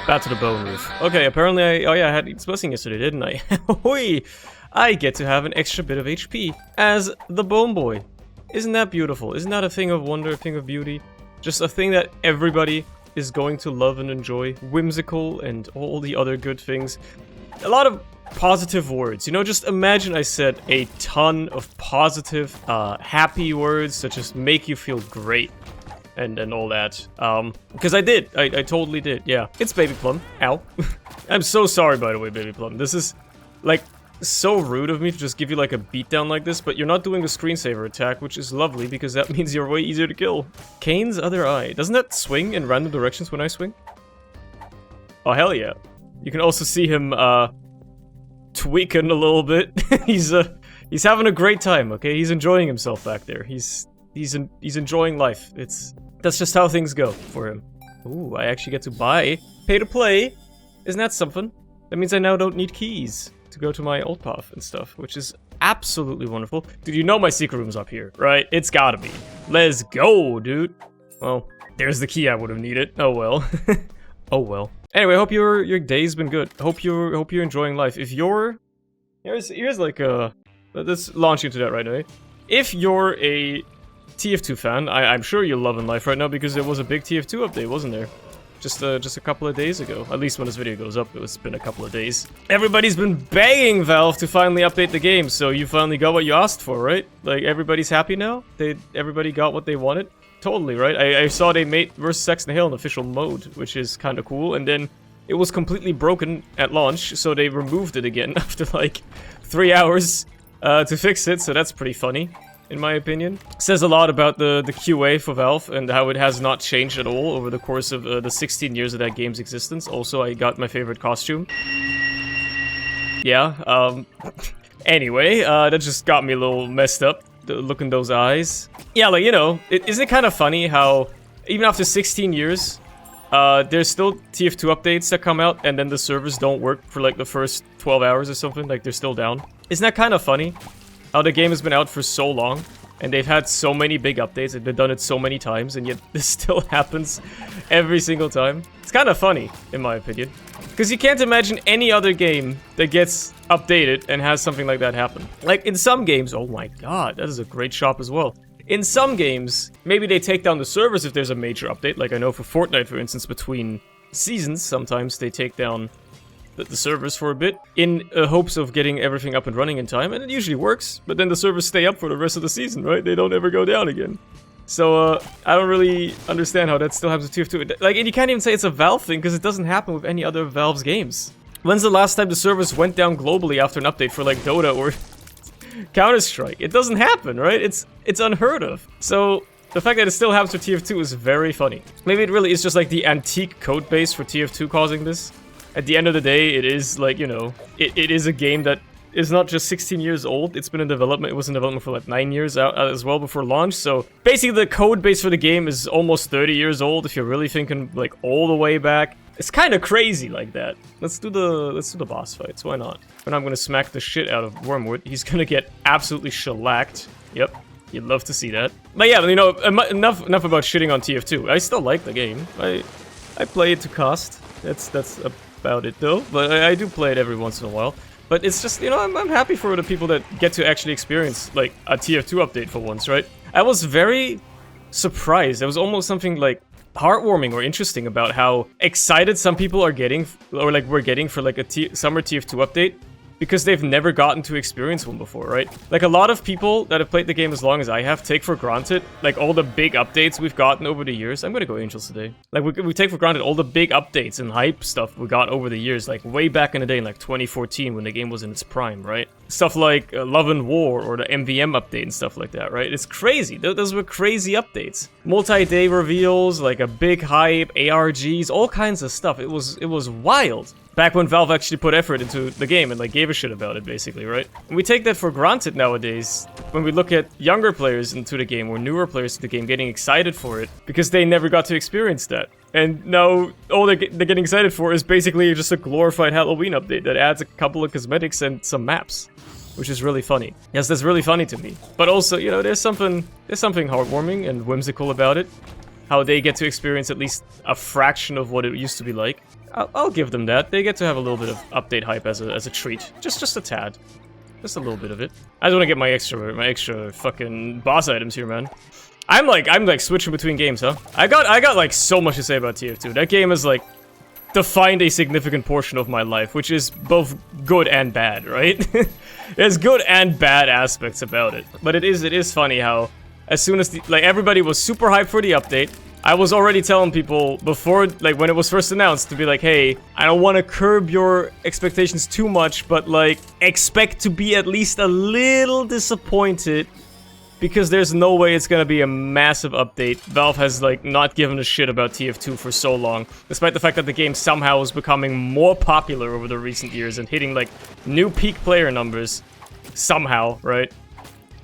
Bad to the bone, Roof. Okay, apparently oh yeah, I had eaten blessing yesterday, didn't I? Hoi! I get to have an extra bit of HP as the Bone Boy. Isn't that beautiful? Isn't that a thing of wonder, a thing of beauty? Just a thing that everybody is going to love and enjoy. Whimsical and all the other good things. A lot of positive words. You know, just imagine I said a ton of positive, happy words that just make you feel great. And all that. Because I did. I totally did. Yeah. It's Baby Plum. Ow. I'm so sorry, by the way, Baby Plum. This is, like, so rude of me to just give you, like, a beatdown like this, but you're not doing the screensaver attack, which is lovely, because that means you're way easier to kill. Cain's other eye. Doesn't that swing in random directions when I swing? Oh, hell yeah. You can also see him, tweaking a little bit. He's having a great time, okay? He's enjoying himself back there. He's enjoying life. That's just how things go for him. Ooh, I actually get to buy pay to play. Isn't that something? That means I now don't need keys to go to my old path and stuff, which is absolutely wonderful. Dude, you know my secret room's up here, right? It's gotta be. Let's go, dude. Well, there's the key I would have needed. Oh well. Oh well. Anyway, I hope your day's been good. Hope you're enjoying life. If you're here's like a let's launch into that right away. If you're a TF2 fan, I'm sure you're loving life right now because there was a big TF2 update, wasn't there? Just a couple of days ago. At least when this video goes up, it's been a couple of days. Everybody's been begging Valve to finally update the game, so you finally got what you asked for, right? Like, everybody's happy now? Everybody got what they wanted? Totally, right? I saw they made vs. Sex and Hail in official mode, which is kind of cool, and then it was completely broken at launch, so they removed it again after, like, 3 hours to fix it, so that's pretty funny. In my opinion. Says a lot about the QA for Valve and how it has not changed at all over the course of the 16 years of that game's existence. Also, I got my favorite costume. Yeah, anyway, that just got me a little messed up, look in those eyes. Yeah, like, you know, isn't it kind of funny how, even after 16 years, there's still TF2 updates that come out, and then the servers don't work for, like, the first 12 hours or something, like, they're still down. Isn't that kind of funny? How the game has been out for so long, and they've had so many big updates, and they've done it so many times, and yet this still happens every single time. It's kind of funny, in my opinion. Because you can't imagine any other game that gets updated and has something like that happen. Like, in some games, oh my god, that is a great shop as well. In some games, maybe they take down the servers if there's a major update, like I know for Fortnite, for instance, between seasons, sometimes they take down the servers for a bit, in hopes of getting everything up and running in time, and it usually works, but then the servers stay up for the rest of the season, right? They don't ever go down again. So, I don't really understand how that still happens with TF2. Like, and you can't even say it's a Valve thing, because it doesn't happen with any other Valve's games. When's the last time the servers went down globally after an update for, like, Dota or Counter-Strike? It doesn't happen, right? It's unheard of. So, the fact that it still happens for TF2 is very funny. Maybe it really is just, like, the antique code base for TF2 causing this. At the end of the day, it is, like, you know, it is a game that is not just 16 years old. It's been in development. It was in development for, like, 9 years out as well before launch. So, basically, the code base for the game is almost 30 years old if you're really thinking, like, all the way back. It's kind of crazy like that. Let's do the boss fights. Why not? And I'm gonna smack the shit out of Wormwood. He's gonna get absolutely shellacked. Yep. You'd love to see that. But yeah, you know, enough about shitting on TF2. I still like the game. I play it to cost. That's about it though, but I do play it every once in a while. But it's just, you know, I'm happy for the people that get to actually experience, like, a TF2 update for once, right? I was very surprised. There was almost something, like, heartwarming or interesting about how excited some people are getting, or, like, we're getting for, like, a summer TF2 update. Because they've never gotten to experience one before, right? Like, a lot of people that have played the game as long as I have take for granted, like, all the big updates we've gotten over the years. I'm gonna go Angels today. Like, we take for granted all the big updates and hype stuff we got over the years, like, way back in the day, in, like, 2014, when the game was in its prime, right? Stuff like Love and War, or the MVM update and stuff like that, right? It's crazy. Those were crazy updates. Multi-day reveals, like, a big hype, ARGs, all kinds of stuff. It was wild. Back when Valve actually put effort into the game and, like, gave a shit about it, basically, right? And we take that for granted nowadays when we look at younger players into the game or newer players to the game getting excited for it because they never got to experience that. And now all they're getting excited for is basically just a glorified Halloween update that adds a couple of cosmetics and some maps, which is really funny. Yes, that's really funny to me. But also, you know, there's something heartwarming and whimsical about it. How they get to experience at least a fraction of what it used to be like. I'll give them that. They get to have a little bit of update hype as a treat. Just a tad. Just a little bit of it. I just want to get my extra fucking boss items here, man. I'm like switching between games, huh? I got like so much to say about TF2. That game is like defined a significant portion of my life, which is both good and bad, right? There's good and bad aspects about it. But it is funny how as soon as like everybody was super hyped for the update, I was already telling people before, like when it was first announced, to be like, hey, I don't want to curb your expectations too much, but like expect to be at least a little disappointed because there's no way it's gonna be a massive update. Valve has like not given a shit about TF2 for so long, despite the fact that the game somehow is becoming more popular over the recent years and hitting like new peak player numbers somehow, right?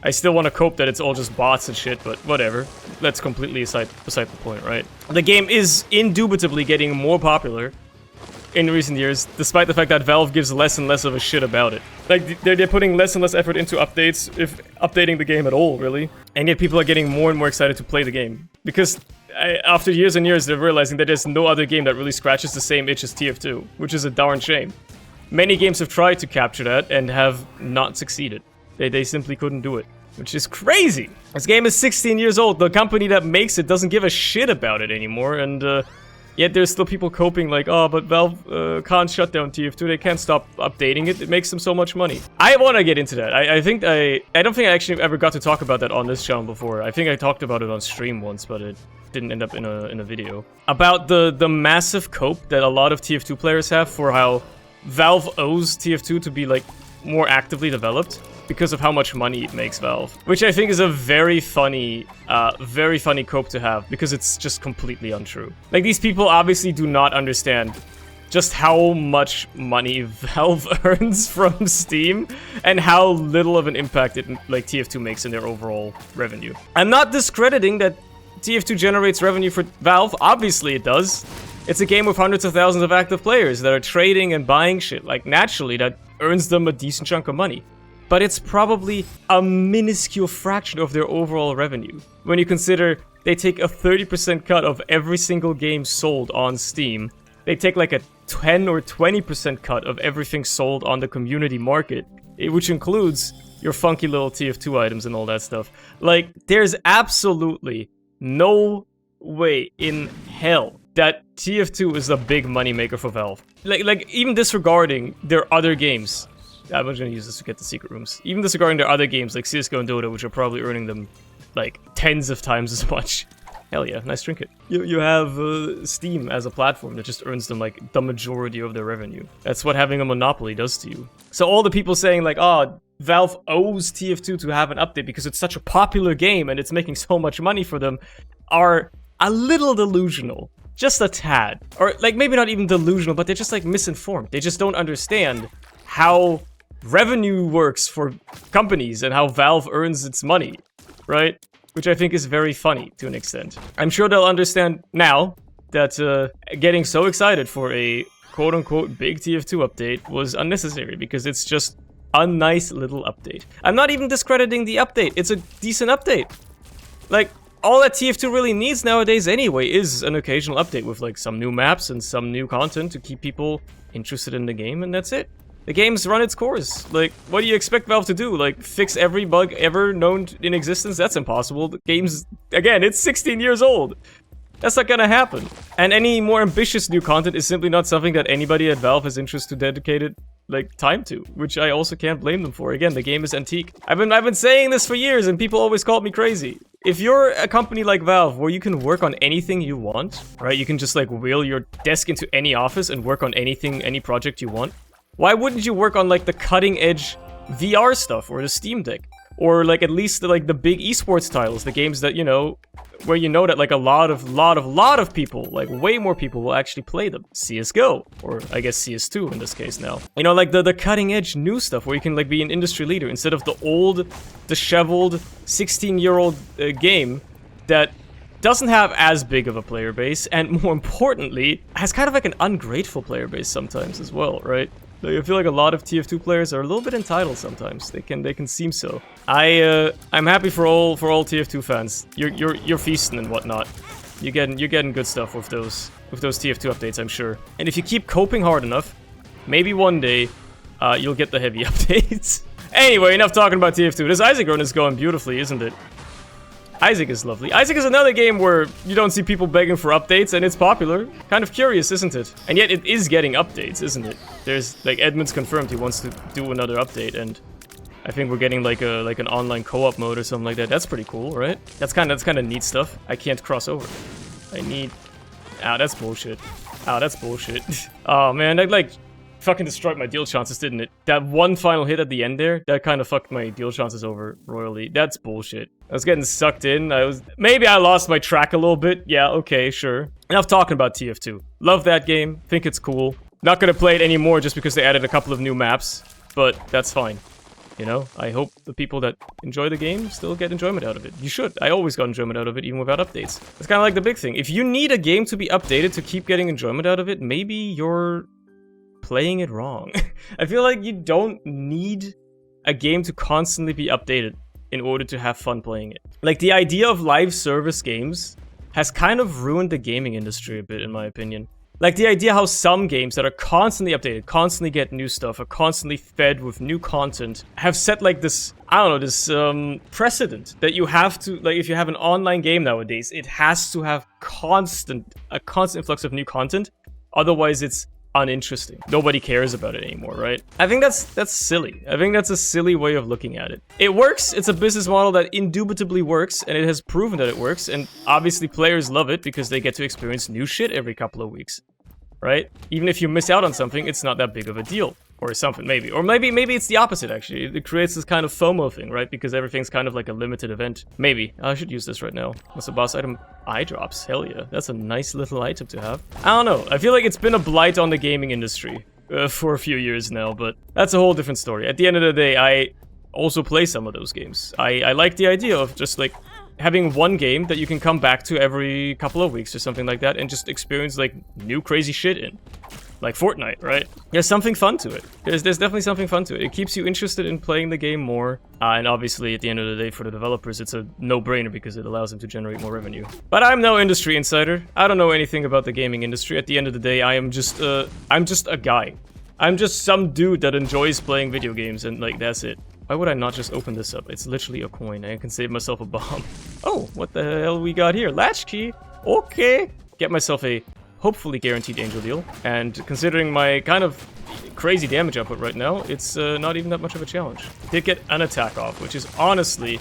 I still want to cope that it's all just bots and shit, but whatever. That's completely beside the point, right? The game is indubitably getting more popular in recent years, despite the fact that Valve gives less and less of a shit about it. Like, they're putting less and less effort into updates, if updating the game at all, really. And yet people are getting more and more excited to play the game. Because after years and years, they're realizing that there's no other game that really scratches the same itch as TF2, which is a darn shame. Many games have tried to capture that and have not succeeded. They simply couldn't do it, which is crazy. This game is 16 years old. The company that makes it doesn't give a shit about it anymore, and yet there's still people coping like, oh, but Valve can't shut down TF2. They can't stop updating it. It makes them so much money. I want to get into that. I don't think I actually ever got to talk about that on this channel before. I think I talked about it on stream once, but it didn't end up in a video. About the massive cope that a lot of TF2 players have for how Valve owes TF2 to be like more actively developed because of how much money it makes Valve. Which I think is a very funny cope to have, because it's just completely untrue. Like, these people obviously do not understand just how much money Valve earns from Steam and how little of an impact it, like, TF2 makes in their overall revenue. I'm not discrediting that TF2 generates revenue for Valve. Obviously it does. It's a game with hundreds of thousands of active players that are trading and buying shit. Like, naturally, that earns them a decent chunk of money. But it's probably a minuscule fraction of their overall revenue. When you consider they take a 30% cut of every single game sold on Steam, they take like a 10 or 20% cut of everything sold on the community market, which includes your funky little TF2 items and all that stuff. Like, there's absolutely no way in hell that TF2 is a big moneymaker for Valve. Like even disregarding their other games. I'm just gonna use this to get the secret rooms. Even disregarding their other games like CSGO and Dota, which are probably earning them like tens of times as much. Hell yeah, nice trinket. You have Steam as a platform that just earns them like the majority of their revenue. That's what having a monopoly does to you. So all the people saying like, oh, Valve owes TF2 to have an update because it's such a popular game and it's making so much money for them, are a little delusional. Just a tad. Or like maybe not even delusional, but they're just like misinformed. They just don't understand how revenue works for companies and how Valve earns its money, right? Which I think is very funny to an extent. I'm sure they'll understand now that getting so excited for a quote-unquote big TF2 update was unnecessary, because it's just a nice little update. I'm not even discrediting the update. It's a decent update. Like, all that TF2 really needs nowadays anyway is an occasional update with like some new maps and some new content to keep people interested in the game, and that's it. The game's run its course. Like, what do you expect Valve to do? Like, fix every bug ever known in existence? That's impossible. The game's, again, it's 16 years old. That's not gonna happen. And any more ambitious new content is simply not something that anybody at Valve has interest to dedicated, like, time to, which I also can't blame them for. Again, the game is antique. I've been saying this for years, and people always called me crazy. If you're a company like Valve, where you can work on anything you want, right? You can just, like, wheel your desk into any office and work on anything, any project you want. Why wouldn't you work on, like, the cutting-edge VR stuff, or the Steam Deck? Or, like, at least, like, the big esports titles, the games that, you know, where you know that, like, a lot of people, like, way more people will actually play them. CSGO, or I guess CS2 in this case now. You know, like, the cutting-edge new stuff, where you can, like, be an industry leader, instead of the old, disheveled, 16-year-old game that doesn't have as big of a player base, and more importantly, has kind of, like, an ungrateful player base sometimes as well, right? I feel like a lot of TF2 players are a little bit entitled sometimes. They can seem so. I'm happy for all TF2 fans. You're feasting and whatnot. You're getting good stuff with those TF2 updates, I'm sure. And if you keep coping hard enough, maybe one day you'll get the heavy updates. Anyway, enough talking about TF2. This Isaac run is going beautifully, isn't it? Isaac is lovely. Isaac is another game where you don't see people begging for updates, and it's popular. Kind of curious, isn't it? And yet it is getting updates, isn't it? There's, like, Edmund's confirmed he wants to do another update, and I think we're getting like an online co-op mode or something like that. That's pretty cool, right? That's kind of neat stuff. I can't cross over. I need... Ah, that's bullshit. Ah, that's bullshit. Oh man, that like fucking destroyed my deal chances, didn't it? That one final hit at the end there, that kind of fucked my deal chances over royally. That's bullshit. I was getting sucked in. Maybe I lost my track a little bit. Yeah, okay, sure. Enough talking about TF2. Love that game. Think it's cool. Not gonna play it anymore just because they added a couple of new maps, but that's fine. You know, I hope the people that enjoy the game still get enjoyment out of it. You should. I always got enjoyment out of it, even without updates. It's kind of like the big thing. If you need a game to be updated to keep getting enjoyment out of it, maybe you're playing it wrong. I feel like you don't need a game to constantly be updated in order to have fun playing it. Like, the idea of live service games has kind of ruined the gaming industry a bit, in my opinion. Like, the idea how some games that are constantly updated, constantly get new stuff, are constantly fed with new content, have set, like, this, I don't know, this, precedent that you have to, like, if you have an online game nowadays, it has to have a constant influx of new content, otherwise it's uninteresting. Nobody cares about it anymore, right? I think that's silly. I think that's a silly way of looking at it. It works, it's a business model that indubitably works, and it has proven that it works, and obviously players love it because they get to experience new shit every couple of weeks, right? Even if you miss out on something, it's not that big of a deal. Or something, maybe. Or maybe it's the opposite, actually. It creates this kind of FOMO thing, right? Because everything's kind of like a limited event. Maybe. I should use this right now. What's the boss item? Eye drops. Hell yeah. That's a nice little item to have. I don't know. I feel like it's been a blight on the gaming industry for a few years now, but that's a whole different story. At the end of the day, I also play some of those games. I like the idea of just, like, having one game that you can come back to every couple of weeks or something like that and just experience, like, new crazy shit in. Like Fortnite, right? There's something fun to it. There's definitely something fun to it. It keeps you interested in playing the game more. And obviously, at the end of the day, for the developers, it's a no-brainer because it allows them to generate more revenue. But I'm no industry insider. I don't know anything about the gaming industry. At the end of the day, I'm just a guy. I'm just some dude that enjoys playing video games, and, like, that's it. Why would I not just open this up? It's literally a coin. I can save myself a bomb. Oh, what the hell we got here? Latchkey. Okay. Get myself a hopefully guaranteed angel deal, and considering my kind of crazy damage output right now, it's not even that much of a challenge. Did get an attack off, which is honestly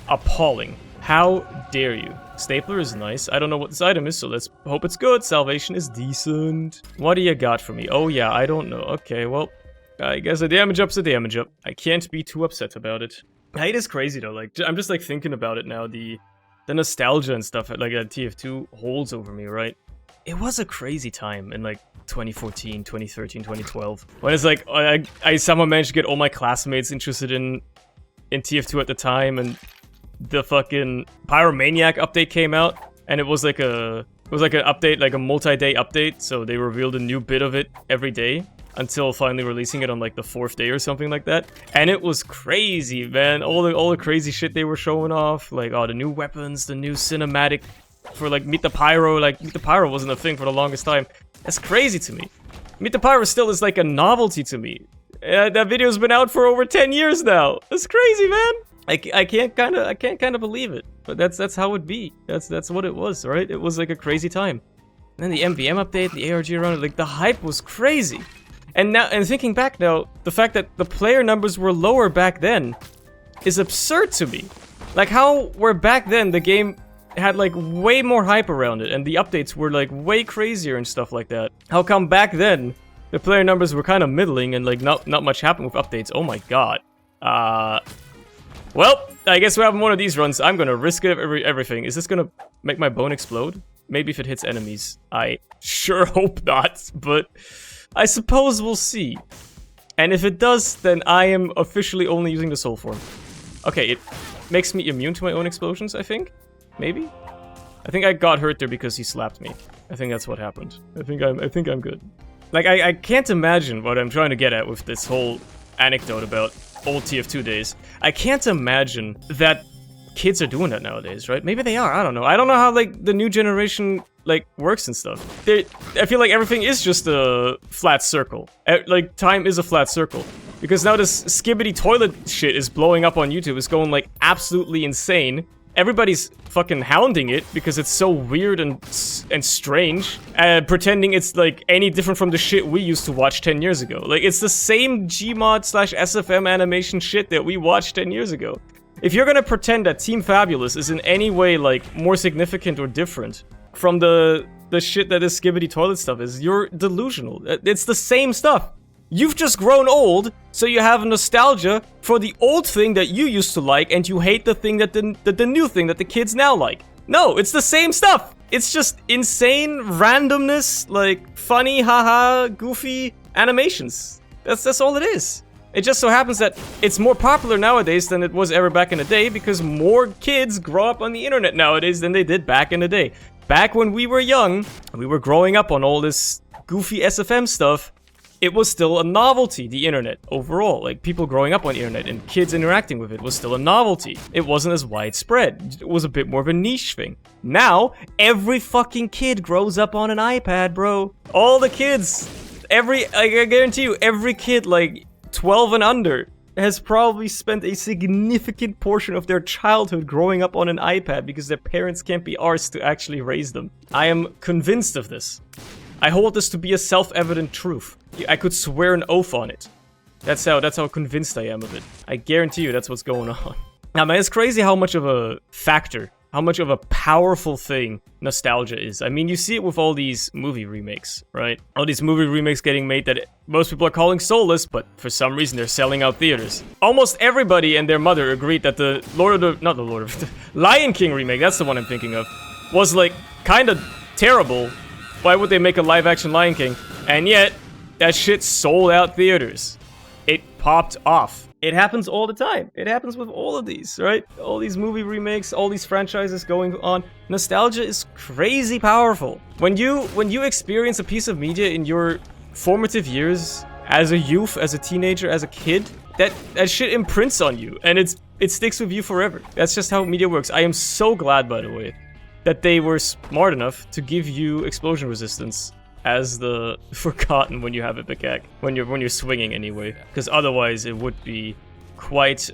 appalling. How dare you? Stapler is nice. I don't know what this item is, so let's hope it's good. Salvation is decent. What do you got for me? Oh yeah, I don't know. Okay, well, I guess a damage up's a damage up. I can't be too upset about it. It is crazy though. Like, I'm just like thinking about it now. The nostalgia and stuff like that TF2 holds over me, right? It was a crazy time in, like, 2014, 2013, 2012. When it's like, I somehow managed to get all my classmates interested in TF2 at the time, and the fucking Pyromaniac update came out, and it was like an update, like a multi-day update, so they revealed a new bit of it every day, until finally releasing it on, like, the 4th day or something like that. And it was crazy, man. All the crazy shit they were showing off, like, the new weapons, the new cinematic for, like, Meet the Pyro. Like, Meet the Pyro wasn't a thing for the longest time. That's crazy to me. Meet the Pyro still is, like, a novelty to me. That video's been out for over 10 years now. That's crazy, man. I can't kind of believe it. But that's how it be. That's what it was, right? It was, like, a crazy time. And then the MVM update, the ARG around it, like, the hype was crazy. And now, and thinking back now, the fact that the player numbers were lower back then is absurd to me. Like, how were back then the game had, like, way more hype around it, and the updates were, like, way crazier and stuff like that. How come back then the player numbers were kind of middling and, like, not much happened with updates? Oh my god. Well, I guess we're having one of these runs. I'm gonna risk everything. Is this gonna make my bone explode? Maybe if it hits enemies. I sure hope not, but I suppose we'll see. And if it does, then I am officially only using the soul form. Okay, it makes me immune to my own explosions, I think? Maybe? I think I got hurt there because he slapped me. I think that's what happened. I think I'm good. Like, I can't imagine what I'm trying to get at with this whole anecdote about old TF2 days. I can't imagine that kids are doing that nowadays, right? Maybe they are, I don't know. I don't know how, like, the new generation, like, works and stuff. I feel like everything is just a flat circle. Like, time is a flat circle. Because now this skibbity toilet shit is blowing up on YouTube. It's going, like, absolutely insane. Everybody's fucking hounding it because it's so weird and strange, pretending it's like any different from the shit we used to watch 10 years ago. Like, it's the same Gmod/SFM animation shit that we watched 10 years ago. If you're gonna pretend that Team Fabulous is in any way, like, more significant or different from the shit that this skibbity toilet stuff is, you're delusional. It's the same stuff. You've just grown old, so you have nostalgia for the old thing that you used to like, and you hate the thing that the new thing that the kids now like. No, it's the same stuff. It's just insane randomness, like funny, haha, goofy animations. That's all it is. It just so happens that it's more popular nowadays than it was ever back in the day because more kids grow up on the internet nowadays than they did back in the day. Back when we were young, we were growing up on all this goofy SFM stuff. It was still a novelty, the internet, overall. Like, people growing up on the internet and kids interacting with it was still a novelty. It wasn't as widespread. It was a bit more of a niche thing. Now, every fucking kid grows up on an iPad, bro. All the kids. I guarantee you, every kid, like, 12 and under, has probably spent a significant portion of their childhood growing up on an iPad because their parents can't be arsed to actually raise them. I am convinced of this. I hold this to be a self-evident truth. I could swear an oath on it. That's how convinced I am of it. I guarantee you that's what's going on. Now, man, it's crazy how much of a factor, how much of a powerful thing nostalgia is. I mean, you see it with all these movie remakes, right? All these movie remakes getting made that most people are calling soulless, but for some reason they're selling out theaters. Almost everybody and their mother agreed that the Lion King remake, that's the one I'm thinking of, was like kind of terrible. Why would they make a live-action Lion King? And yet, that shit sold out theaters. It popped off. It happens all the time. It happens with all of these, right? All these movie remakes, all these franchises going on. Nostalgia is crazy powerful. When you experience a piece of media in your formative years, as a youth, as a teenager, as a kid, that shit imprints on you, and it sticks with you forever. That's just how media works. I am so glad, by the way, that they were smart enough to give you explosion resistance as the forgotten when you have Ipecac, when you're swinging anyway, because otherwise it would be quite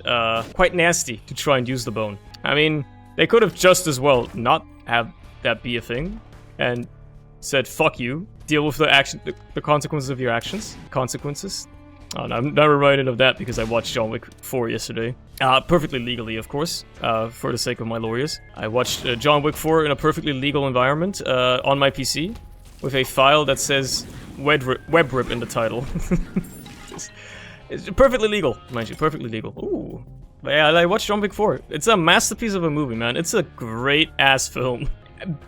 nasty to try and use the bone. I mean, they could have just as well not have that be a thing and said fuck you, deal with the consequences of your actions. Oh, no, I'm not reminded of that because I watched John Wick 4 yesterday. Perfectly legally, of course, for the sake of my lawyers. I watched John Wick 4 in a perfectly legal environment on my PC with a file that says web rip in the title. It's perfectly legal, mind you, perfectly legal. Ooh. But yeah, I watched John Wick 4. It's a masterpiece of a movie, man. It's a great-ass film.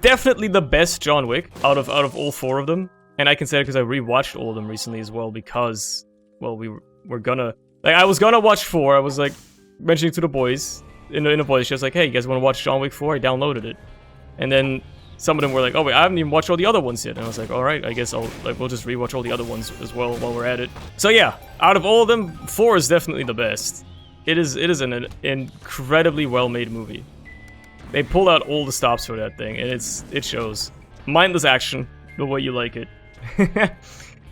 Definitely the best John Wick out of all four of them. And I can say it because I rewatched all of them recently as well because... well, we're gonna... like, I was gonna watch 4, I was, like, mentioning to the boys, in the boys, just like, hey, you guys wanna watch John Wick 4? I downloaded it. And then some of them were like, oh, wait, I haven't even watched all the other ones yet. And I was like, alright, I guess we'll just rewatch all the other ones as well while we're at it. So yeah, out of all of them, 4 is definitely the best. It is an incredibly well-made movie. They pull out all the stops for that thing, and it shows. Mindless action, the way you like it.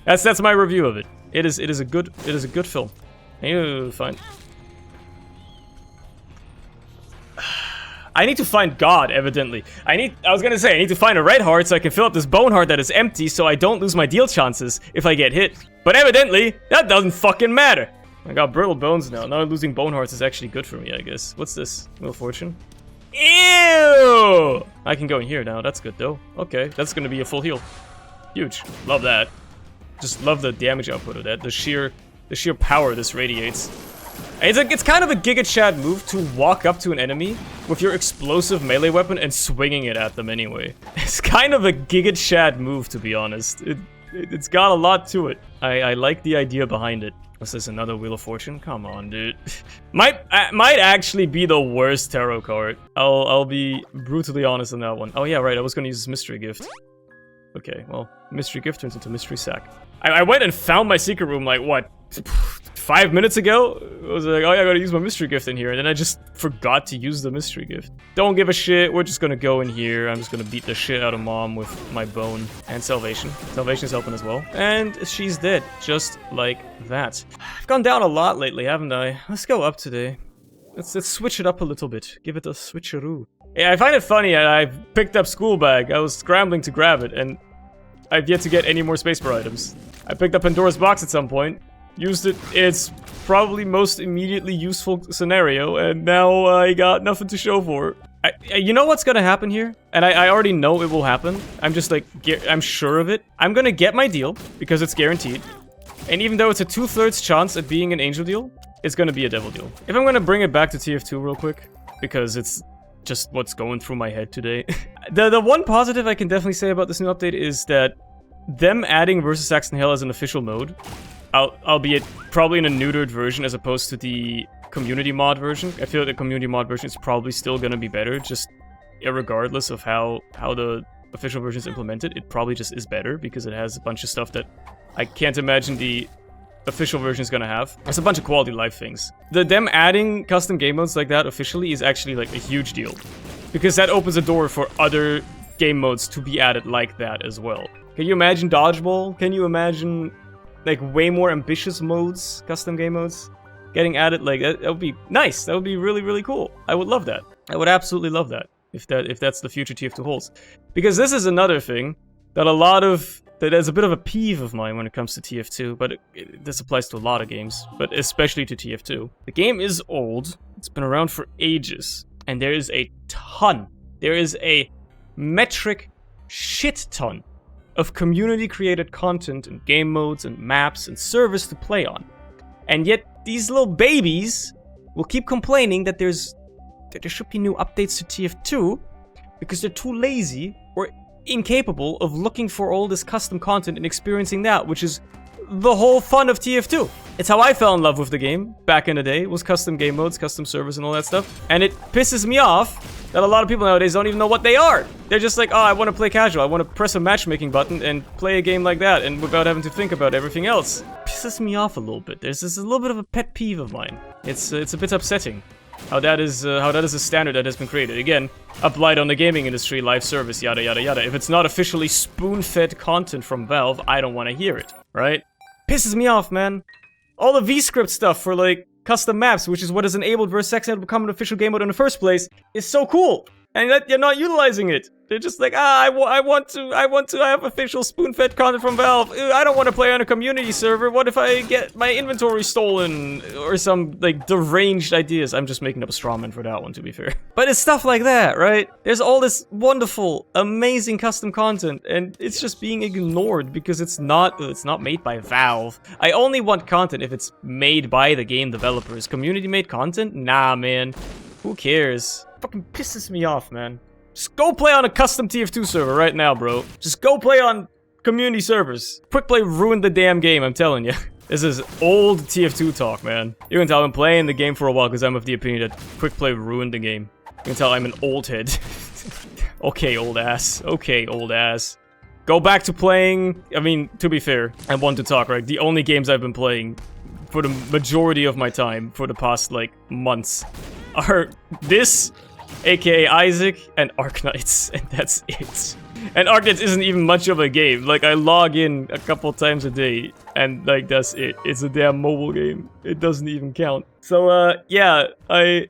That's my review of it. It is a good film. I need to find... I need to find God, evidently. I was gonna say, I need to find a red heart so I can fill up this bone heart that is empty so I don't lose my deal chances if I get hit. But evidently, that doesn't fucking matter. I got brittle bones now. Now losing bone hearts is actually good for me, I guess. What's this? Wheel of Fortune? Ew! I can go in here now. That's good, though. Okay, that's gonna be a full heal. Huge. Love that. Just love the damage output of that. The sheer power this radiates. It's kind of a gigachad move to walk up to an enemy with your explosive melee weapon and swinging it at them anyway. It's kind of a gigachad move, to be honest. It's got a lot to it. I like the idea behind it. What's this, another Wheel of Fortune? Come on, dude. might actually be the worst tarot card. I'll be brutally honest on that one. Oh yeah, right, I was gonna use this mystery gift. Okay, well, mystery gift turns into mystery sack. I went and found my secret room like, what, 5 minutes ago, I was like, oh yeah, I gotta use my mystery gift in here, and then I just forgot to use the mystery gift. Don't give a shit, we're just gonna go in here, I'm just gonna beat the shit out of Mom with my bone. And Salvation. Salvation's helping as well. And she's dead, just like that. I've gone down a lot lately, haven't I? Let's go up today. Let's switch it up a little bit. Give it a switcheroo. Yeah, I find it funny, I picked up Schoolbag, I was scrambling to grab it, and I've yet to get any more spacebar items. I picked up Pandora's box at some point, used it in its probably most immediately useful scenario, and now I got nothing to show for it. You know what's gonna happen here? And I already know it will happen. I'm just like, I'm sure of it. I'm gonna get my deal, because it's guaranteed. And even though it's a 2/3 chance at being an angel deal, it's gonna be a devil deal. If I'm gonna bring it back to TF2 real quick, because it's just what's going through my head today. The one positive I can definitely say about this new update is that them adding Versus Saxon Hell as an official mode, albeit probably in a neutered version as opposed to the community mod version. I feel like the community mod version is probably still gonna be better, just irregardless of how the official version is implemented. It probably just is better because it has a bunch of stuff that I can't imagine the official version is gonna have. There's a bunch of quality of life things. Them adding custom game modes like that officially is actually like a huge deal, because that opens a door for other game modes to be added like that as well. Can you imagine Dodgeball? Can you imagine like way more ambitious modes, custom game modes, getting added? Like that would be nice. That would be really, really cool. I would love that. I would absolutely love that if that's the future TF2 holds. Because this is another thing that that is a bit of a peeve of mine when it comes to TF2, but this applies to a lot of games, but especially to TF2. The game is old, it's been around for ages, and there is a metric shit ton of community-created content and game modes and maps and servers to play on. And yet, these little babies will keep complaining that there should be new updates to TF2 because they're too lazy or incapable of looking for all this custom content and experiencing that, which is the whole fun of TF2. It's how I fell in love with the game back in the day, was custom game modes, custom servers, and all that stuff. And it pisses me off that a lot of people nowadays don't even know what they are. They're just like, oh, I want to play casual. I want to press a matchmaking button and play a game like that, and without having to think about everything else. It pisses me off a little bit. There's a little bit of a pet peeve of mine. It's a bit upsetting. How that is a standard that has been created. Again, applied on the gaming industry, live service, yada yada yada. If it's not officially spoon-fed content from Valve, I don't want to hear it, right? Pisses me off, man. All the VScript stuff for, like, custom maps, which is what has enabled Versus Saxon to become an official game mode in the first place, is so cool. And that you're not utilizing it. They're just like, I want to have official spoon-fed content from Valve. I don't want to play on a community server. What if I get my inventory stolen? Or some, like, deranged ideas. I'm just making up a straw man for that one, to be fair. But it's stuff like that, right? There's all this wonderful, amazing custom content, and it's just being ignored because it's not made by Valve. I only want content if it's made by the game developers. Community-made content? Nah, man. Who cares? Fucking pisses me off, man. Just go play on a custom TF2 server right now, bro. Just go play on community servers. Quick Play ruined the damn game, I'm telling you. This is old TF2 talk, man. You can tell I've been playing the game for a while because I'm of the opinion that Quick Play ruined the game. You can tell I'm an old head. Okay, old ass. Okay, old ass. Go back to playing... I mean, to be fair, I'm one to talk, right? The only games I've been playing for the majority of my time for the past, like, months are this, aka Isaac, and Arknights, and that's it. And Arknights isn't even much of a game. Like, I log in a couple times a day, and, like, that's it. It's a damn mobile game. It doesn't even count. So, yeah, I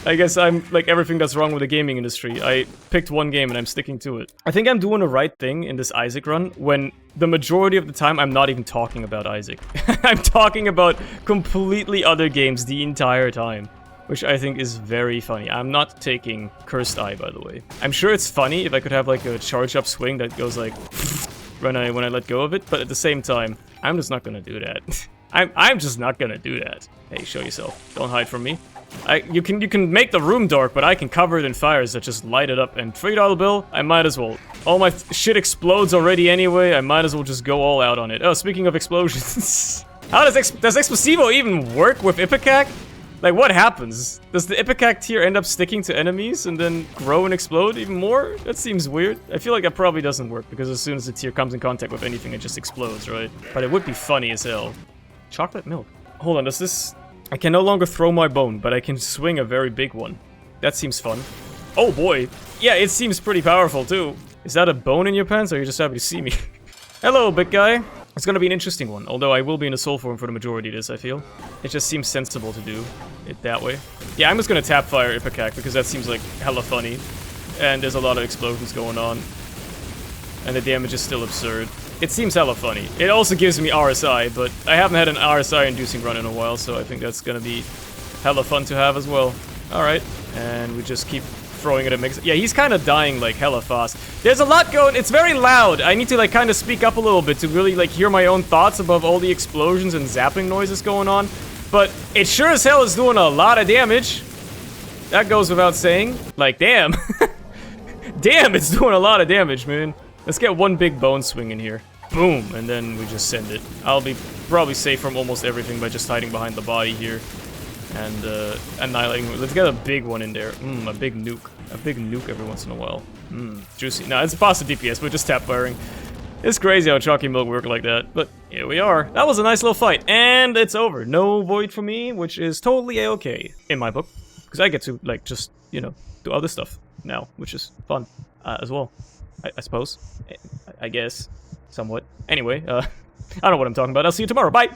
guess I'm, like, everything that's wrong with the gaming industry. I picked one game, and I'm sticking to it. I think I'm doing the right thing in this Isaac run, when the majority of the time, I'm not even talking about Isaac. I'm talking about completely other games the entire time. Which I think is very funny. I'm not taking Cursed Eye, by the way. I'm sure it's funny if I could have like a charge up swing that goes like when I let go of it, but at the same time, I'm just not gonna do that. I'm just not gonna do that. Hey, show yourself. Don't hide from me. You can make the room dark, but I can cover it in fires that just light it up. And $3 bill, I might as well. All my shit explodes already anyway. I might as well just go all out on it. Oh, speaking of explosions, how does Explosivo even work with Ipecac? Like, what happens? Does the Ipecac tier end up sticking to enemies and then grow and explode even more? That seems weird. I feel like that probably doesn't work, because as soon as the tier comes in contact with anything, it just explodes, right? But it would be funny as hell. Chocolate milk. Hold on, does this... I can no longer throw my bone, but I can swing a very big one. That seems fun. Oh boy. Yeah, it seems pretty powerful too. Is that a bone in your pants, or are you just happy to see me? Hello, big guy. It's gonna be an interesting one, although I will be in a soul form for the majority of this, I feel. It just seems sensible to do it that way. Yeah, I'm just gonna tap fire Ipecac, because that seems like hella funny. And there's a lot of explosions going on. And the damage is still absurd. It seems hella funny. It also gives me RSI, but I haven't had an RSI-inducing run in a while, so I think that's gonna be hella fun to have as well. Alright, and we just keep throwing it at Mix. Yeah, he's kind of dying, like, hella fast. There's a lot going... It's very loud. I need to, like, kind of speak up a little bit to really, like, hear my own thoughts above all the explosions and zapping noises going on. But it sure as hell is doing a lot of damage. That goes without saying. Like, damn. Damn, it's doing a lot of damage, man. Let's get one big bone swing in here. Boom, and then we just send it. I'll be probably safe from almost everything by just hiding behind the body here. And, annihilating. Let's get a big one in there. A big nuke. A big nuke every once in a while. Juicy. No, it's a positive DPS, but just tap firing. It's crazy how chalky milk work like that. But here we are. That was a nice little fight. And it's over. No void for me, which is totally a-okay in my book. Because I get to, like, just, you know, do other stuff now, which is fun as well. I suppose. I guess. Somewhat. Anyway, I don't know what I'm talking about. I'll see you tomorrow. Bye!